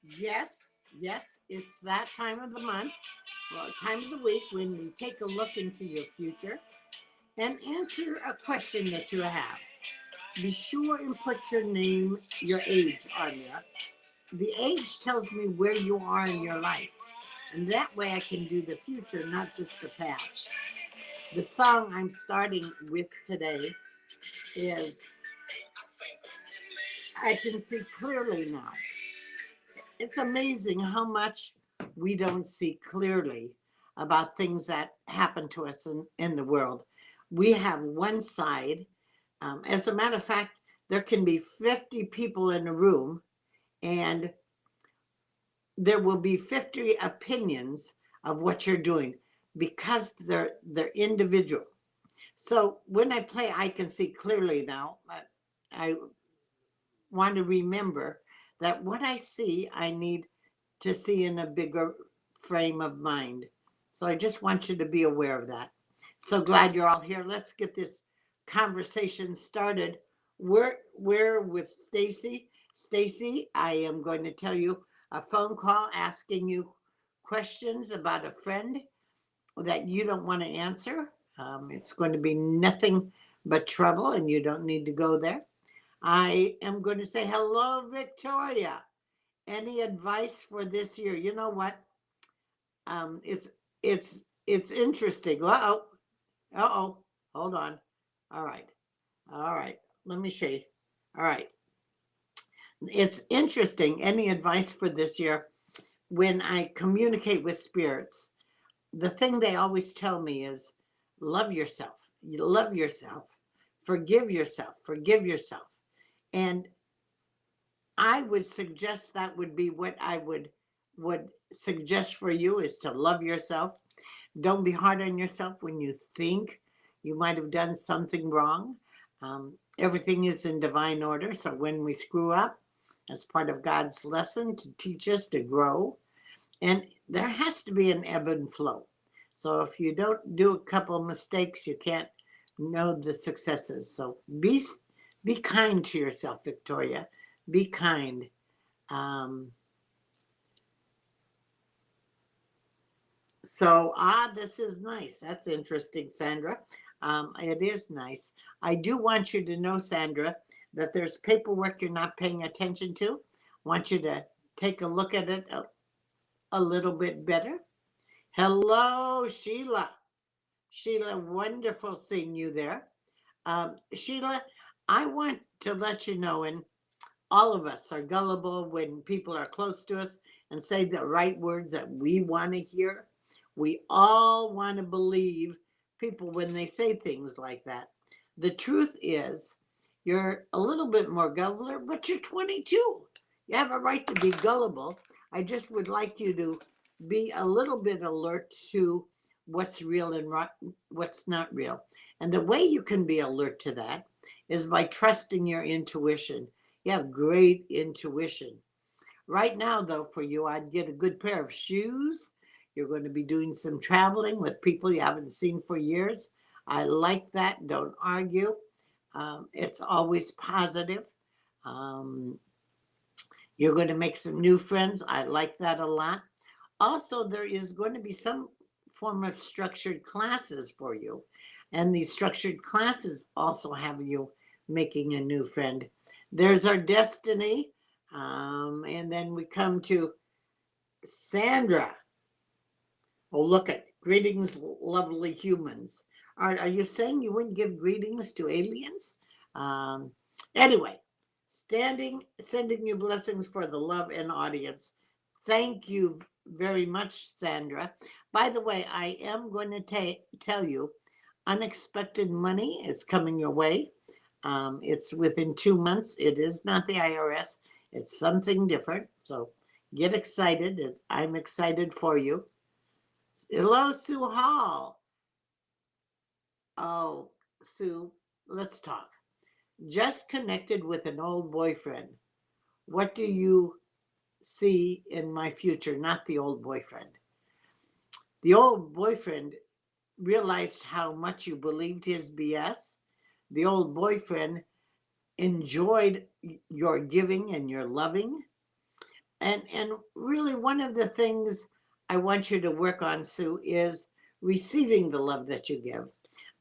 Yes, yes, it's that time of the month, well, time of the week when we take a look into your future and answer a question that you have. Be sure and put your name, your age on there. The age tells me where you are in your life, and that way I can do the future, not just the past. The song I'm starting with today is I Can See Clearly Now. It's amazing how much we don't see clearly about things that happen to us in the world. We have one side. As a matter of fact, there can be 50 people in a room, and there will be 50 opinions of what you're doing because they're individual. So when I play I Can See Clearly Now, I want to remember that what I see, I need to see in a bigger frame of mind. So I just want you to be aware of that. So glad you're all here. Let's get this conversation started. We're with Stacy. Stacy, I am going to tell you a phone call asking you questions about a friend that you don't want to answer. It's going to be nothing but trouble, and you don't need to go there. I am going to say hello, Victoria. Any advice for this year? You know what? It's it's interesting. Uh oh. Hold on. All right. All right. Let me see. All right. It's interesting. Any advice for this year? When I communicate with spirits, the thing they always tell me is love yourself. You love yourself. Forgive yourself. Forgive yourself. And I would suggest that would be what I would suggest for you is to love yourself. Don't be hard on yourself when you think you might have done something wrong. Everything is in divine order. So when we screw up, that's part of God's lesson to teach us to grow. And there has to be an ebb and flow. So if you don't do a couple of mistakes, you can't know the successes. So be kind to yourself, Victoria. Be kind. Um, this is nice. That's interesting, Sandra. It is nice. I do want you to know, Sandra, that there's paperwork you're not paying attention to. I want you to take a look at it a little bit better. Hello, Sheila. Sheila, wonderful seeing you there. Sheila, I want to let you know, and all of us are gullible when people are close to us and say the right words that we want to hear. We all want to believe people when they say things like that. The truth is, you're a little bit more gullible, but you're 22. You have a right to be gullible. I just would like you to be a little bit alert to what's real and what's not real. And the way you can be alert to that is by trusting your intuition. You have great intuition. Right now, though, for you, I'd get a good pair of shoes. You're going to be doing some traveling with people you haven't seen for years. I like that. Don't argue. It's always positive. Um, you're going to make some new friends. I like that a lot. Also, there is going to be some form of structured classes for you. And these structured classes also have you making a new friend. There's our destiny. And then we come to Sandra. Oh, look at greetings, lovely humans. Are you saying you wouldn't give greetings to aliens? Um, anyway, sending you blessings for the love and audience. Thank you very much, Sandra. By the way, I am going to tell you unexpected money is coming your way. It's within 2 months. It is not the IRS. It's something different. So get excited. I'm excited for you. Hello, Sue Hall. Oh, Sue, let's talk. Just connected with an old boyfriend. What do you see in my future? Not the old boyfriend. The old boyfriend realized how much you believed his BS. The old boyfriend enjoyed your giving and your loving, And really one of the things I want you to work on, Sue, is receiving the love that you give.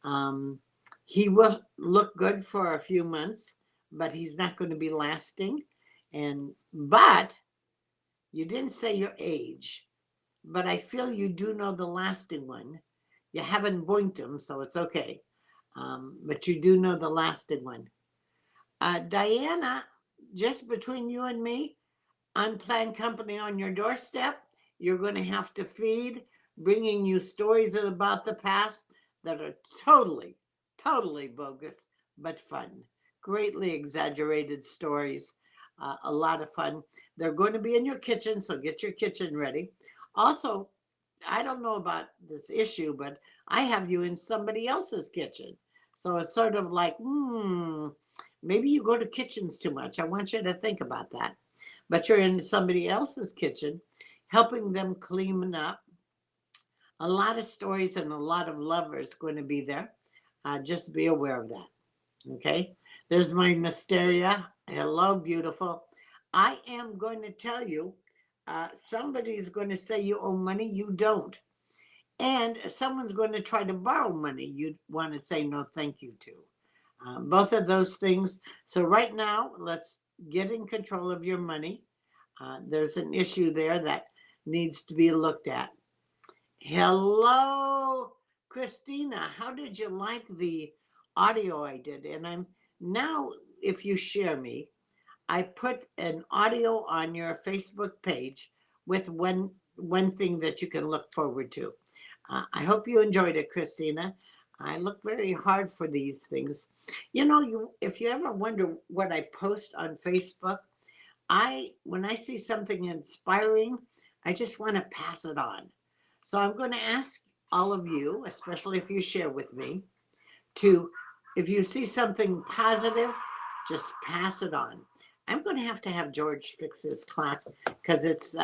Um, he will look good for a few months, but he's not going to be lasting. And but you didn't say your age, but I feel you do know the lasting one. You haven't boinked him, so it's okay. But you do know the lasting one. Diana, just between you and me, unplanned company on your doorstep. You're going to have to feed, bringing you stories about the past that are totally, totally bogus, but fun. Greatly exaggerated stories. A lot of fun. They're going to be in your kitchen, so get your kitchen ready. Also, I don't know about this issue, but I have you in somebody else's kitchen. So it's sort of like, maybe you go to kitchens too much. I want you to think about that. But you're in somebody else's kitchen, helping them clean up. A lot of stories and a lot of lovers going to be there. Just be aware of that. Okay. There's my Mysteria. Hello, beautiful. I am going to tell you, somebody's going to say you owe money. You don't. And someone's going to try to borrow money. You want to say no thank you to. Both of those things. So right now, let's get in control of your money. There's an issue there that needs to be looked at. Hello, Christina. How did you like the audio I did? And I'm now, if you share me, I put an audio on your Facebook page with one thing that you can look forward to. I hope you enjoyed it, Christina. I look very hard for these things. You know, if you ever wonder what I post on Facebook, when I see something inspiring, I just want to pass it on. So I'm going to ask all of you, especially if you share with me, to if you see something positive, just pass it on. I'm going to have George fix his clock because it's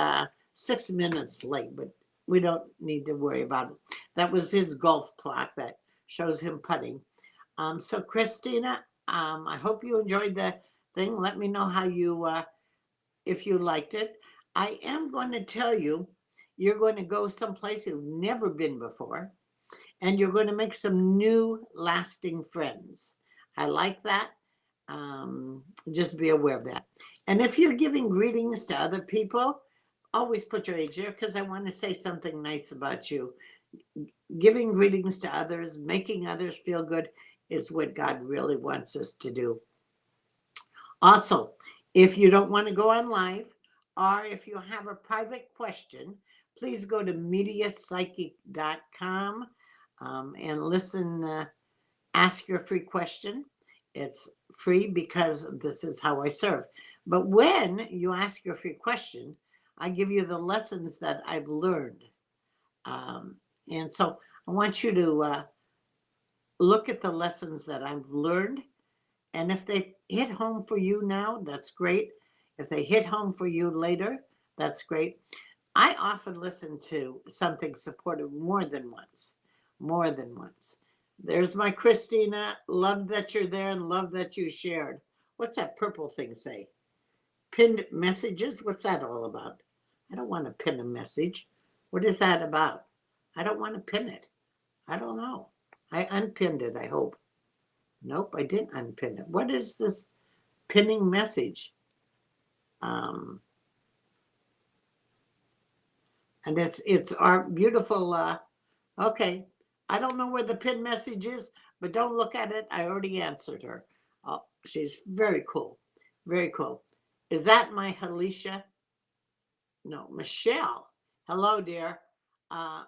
6 minutes late, but we don't need to worry about it. That was his golf clock that shows him putting. So Christina, I hope you enjoyed the thing. Let me know how you if you liked it. I am going to tell you, you're going to go someplace you've never been before, and you're going to make some new lasting friends. I like that. Just be aware of that. And if you're giving greetings to other people, always put your age there because I want to say something nice about you. Giving greetings to others, making others feel good is what God really wants us to do. Also, if you don't want to go on live, or if you have a private question, please go to mediapsychic.com and listen, ask your free question. It's free because this is how I serve. But when you ask your free question, I give you the lessons that I've learned. And so I want you to look at the lessons that I've learned. And if they hit home for you now, that's great. If they hit home for you later, that's great. I often listen to something supportive more than once. More than once. There's my Christina. Love that you're there and love that you shared. What's that purple thing say? Pinned messages? What's that all about? I don't want to pin a message. What is that about? I don't want to pin it. I don't know. I unpinned it, I hope. Nope, I didn't unpin it. What is this pinning message? And it's our beautiful okay. I don't know where the pin message is, but don't look at it. I already answered her. Oh, she's very cool. Very cool. Is that my Halisha? No, Michelle. Hello, dear. Uh,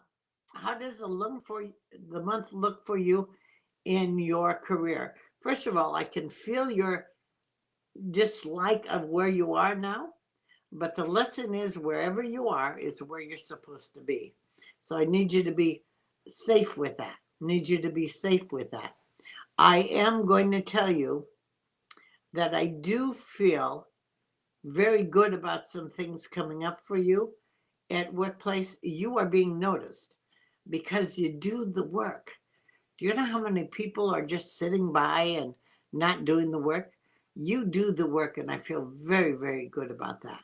how does the month look for you in your career? First of all, I can feel your dislike of where you are now, but the lesson is wherever you are is where you're supposed to be. So I need you to be safe with that. Need you to be safe with that. I am going to tell you that I do feel very good about some things coming up for you at workplace. You are being noticed because you do the work. Do you know how many people are just sitting by and not doing the work? You do the work, and I feel very, very good about that.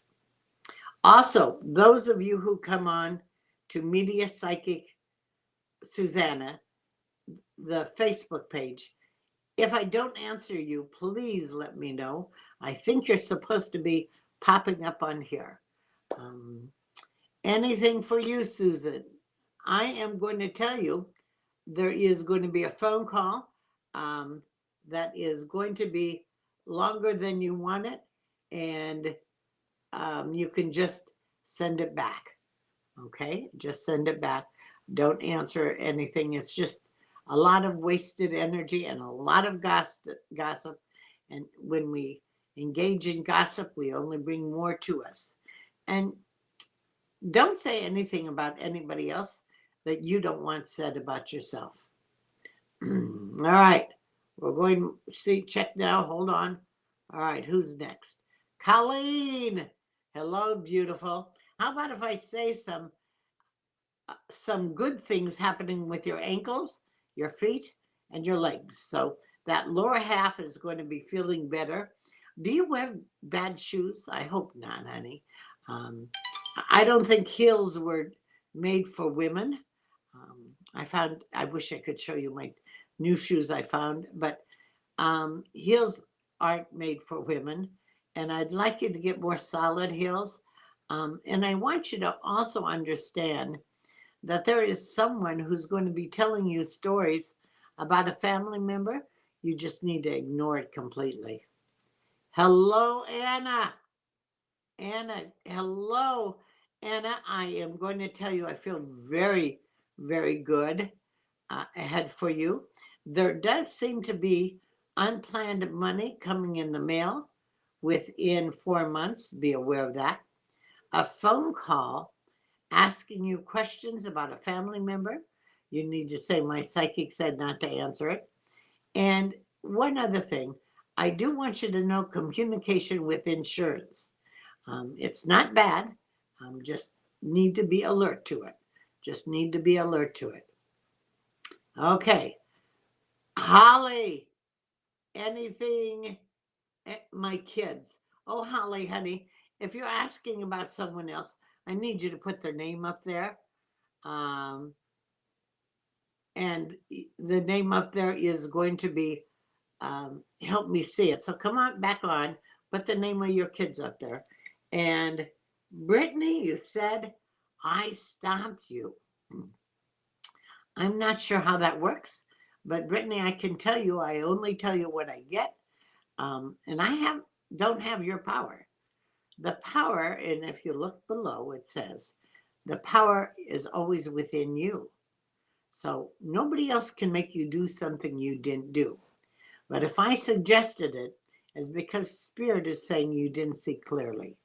Also, those of you who come on to Media Psychic Suzanna, the Facebook page, if I don't answer you, please let me know. I think you're supposed to be popping up on here. Um, Anything for you, Susan. I am going to tell you there is going to be a phone call um, that is going to be longer than you want it, and you can just send it back. Okay, just send it back. Don't answer anything. It's just a lot of wasted energy and a lot of gossip. And when we engage in gossip, we only bring more to us. And don't say anything about anybody else that you don't want said about yourself. All right. We're going to see, check now. Hold on. All right. Who's next? Colleen. Hello, beautiful. How about if I say some good things happening with your ankles, your feet, and your legs? So that lower half is going to be feeling better. Do you wear bad shoes? I hope not, honey. Um, I don't think heels were made for women. I wish I could show you my new shoes I found, but heels aren't made for women. And I'd like you to get more solid heels. And I want you to also understand that there is someone who's going to be telling you stories about a family member. You just need to ignore it completely. Hello, Anna. Anna, hello. Anna, I am going to tell you, I feel very, very good ahead for you. There does seem to be unplanned money coming in the mail within 4 months. Be aware of that. A phone call asking you questions about a family member. You need to say, my psychic said not to answer it. And one other thing, I do want you to know communication with insurance. It's not bad. Just need to be alert to it. Just need to be alert to it. Okay. Holly, anything? My kids. Oh, Holly, honey, if you're asking about someone else, I need you to put their name up there. Um, and the name up there is going to be, help me see it. So come on back on, put the name of your kids up there. And Brittany, you said, I stopped you. I'm not sure how that works, but Brittany, I can tell you, I only tell you what I get. And don't have your power. The power, and if you look below, it says the power is always within you. So nobody else can make you do something you didn't do. But if I suggested it, it's because Spirit is saying you didn't see clearly.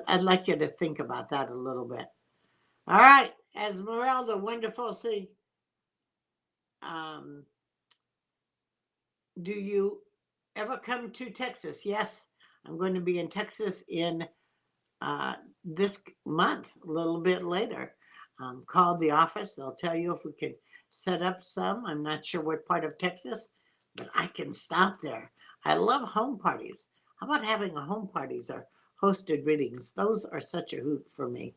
I'd like you to think about that a little bit. All right, Esmeralda, wonderful. See, do you ever come to Texas? Yes, I'm going to be in Texas in this month, a little bit later. Call the office. They'll tell you if we can set up some. I'm not sure what part of Texas, but I can stop there. I love home parties. How about having a home parties or hosted readings? Those are such a hoot for me.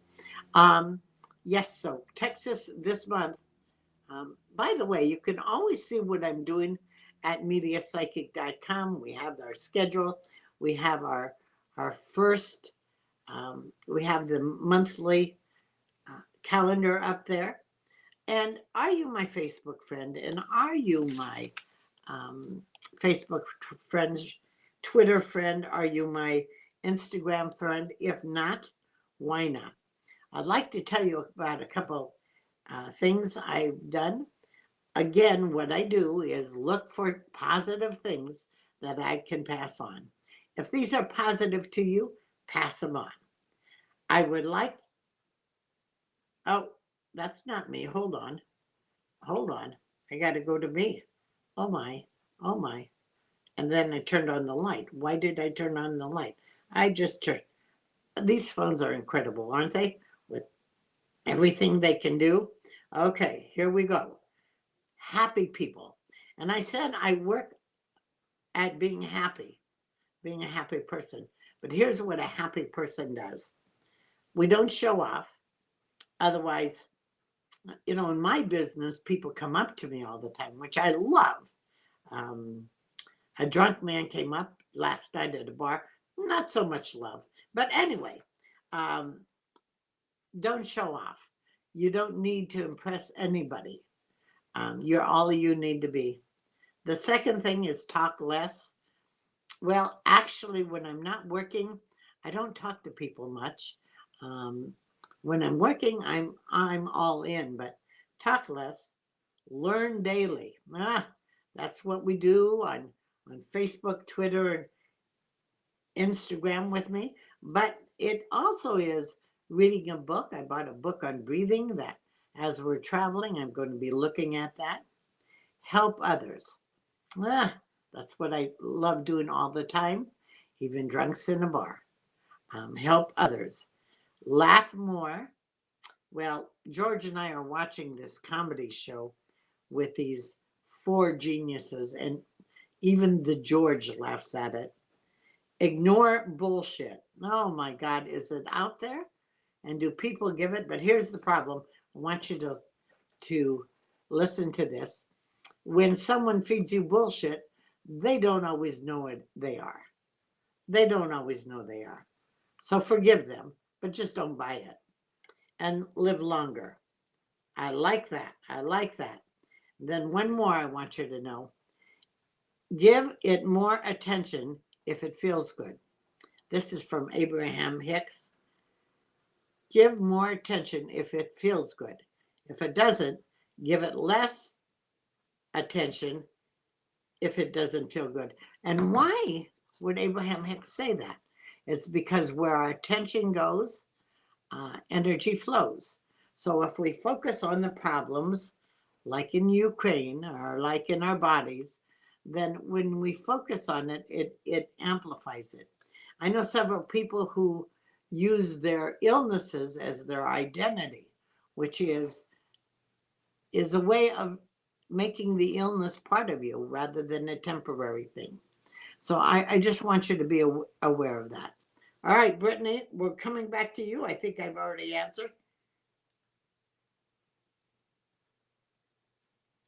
Yes, so Texas this month. By the way, you can always see what I'm doing at mediapsychic.com. We have our schedule. We have our first, we have the monthly calendar up there. And are you my Facebook friend? And are you my Facebook friend, Twitter friend? Are you my Instagram friend? If not, why not? I'd like to tell you about a couple things I've done. Again, what I do is look for positive things that I can pass on. If these are positive to you, pass them on. I would like, oh, that's not me. Hold on. Hold on. I got to go to me. Oh my. Oh my. And then I turned on the light. Why did I turn on the light? I just turned. These phones are incredible, aren't they? With everything they can do. Okay, here we go. Happy people. And I said I work at being happy, being a happy person. But here's what a happy person does. We don't show off. Otherwise, in my business, people come up to me all the time, which I love. Um, a drunk man came up last night at a bar, not so much love. But anyway, um, don't show off. You don't need to impress anybody. You're all you need to be. The second thing is talk less. Well, actually, when I'm not working, I don't talk to people much. Um, when I'm working, I'm all in, but talk less. Learn daily. That's what we do on Facebook, Twitter, and Instagram with me. But it also is reading a book. I bought a book on breathing that as we're traveling, I'm going to be looking at that. Help others. Ah, that's what I love doing all the time, even drunks in a bar. Help others. Laugh more. Well, George and I are watching this comedy show with these four geniuses, and even the George laughs at it. Ignore bullshit. Oh my God, is it out there? And do people give it? But here's the problem. I want you to listen to this. When someone feeds you bullshit, they don't always know it. They are. They don't always know they are. So forgive them, but just don't buy it. And live longer. I like that. I like that. Then one more I want you to know. Give it more attention if it feels good. This is from Abraham Hicks. Give more attention if it feels good. If it doesn't, give it less attention if it doesn't feel good. And why would Abraham Hicks say that? It's because where our attention goes, energy flows. So if we focus on the problems, like in Ukraine or like in our bodies, then when we focus on it, it amplifies it. I know several people who use their illnesses as their identity, which is a way of making the illness part of you rather than a temporary thing. So I just want you to be aware of that. All right, Brittany, we're coming back to you. I think I've already answered.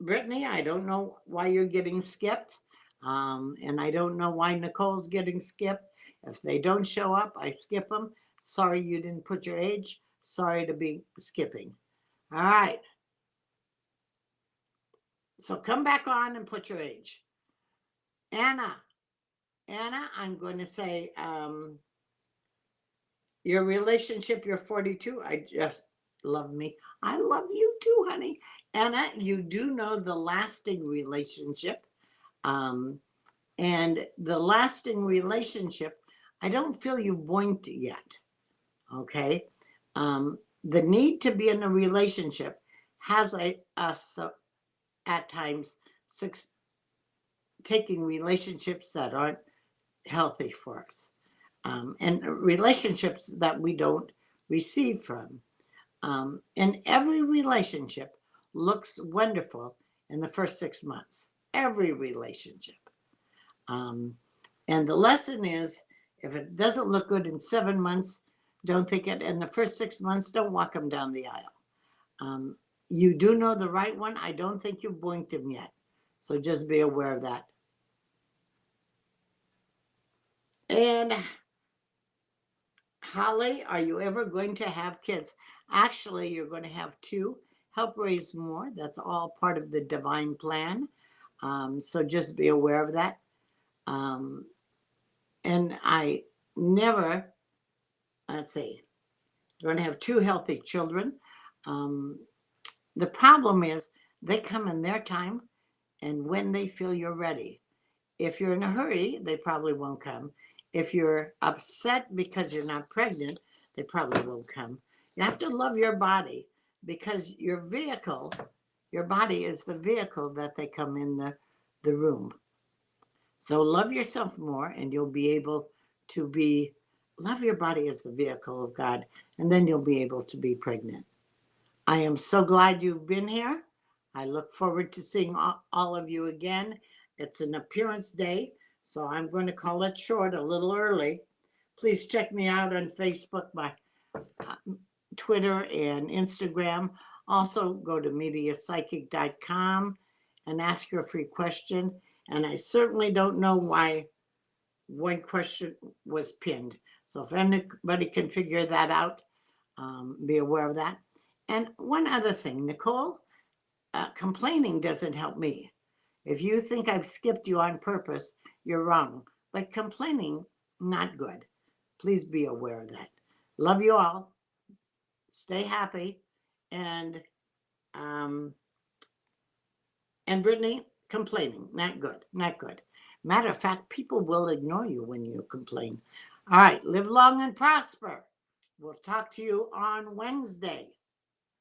Brittany, I don't know why you're getting skipped. And I don't know why Nicole's getting skipped. If they don't show up, I skip them. Sorry you didn't put your age. Sorry to be skipping. All right. So come back on and put your age. Anna, I'm going to say your relationship, you're 42. I just love me. I love you too, honey. Anna, you do know the lasting relationship. And the lasting relationship, I don't feel you've boinked yet. Okay. The need to be in a relationship has us at times taking relationships that aren't healthy for us, and relationships that we don't receive from. And every relationship looks wonderful in the first 6 months. Every relationship. And the lesson is, if it doesn't look good in 7 months, don't think it. In the first 6 months, don't walk them down the aisle. You do know the right one. I don't think you've boinked him yet. So just be aware of that. And Holly, are you ever going to have kids? Actually, you're going to have two. Help raise more. That's all part of the divine plan. So just be aware of that. And I never, let's see, you're going to have two healthy children. The problem is they come in their time and when they feel you're ready. If you're in a hurry, they probably won't come. If you're upset because you're not pregnant, they probably won't come. You have to love your body because your vehicle, your body is the vehicle that they come in the room. So love yourself more and you'll be able to love your body as the vehicle of God, and then you'll be able to be pregnant. I am so glad you've been here. I look forward to seeing all of you again. It's an appearance day, so I'm going to call it short a little early. Please check me out on Facebook. Twitter and Instagram. Also, go to mediapsychic.com and ask your free question. And I certainly don't know why one question was pinned. So if anybody can figure that out, be aware of that. And one other thing, Nicole, complaining doesn't help me. If you think I've skipped you on purpose, you're wrong. But complaining, not good. Please be aware of that. Love you all. Stay happy. And um, and Brittany, complaining, not good, not good. Matter of fact, people will ignore you when you complain. All right, live long and prosper. We'll talk to you on Wednesday.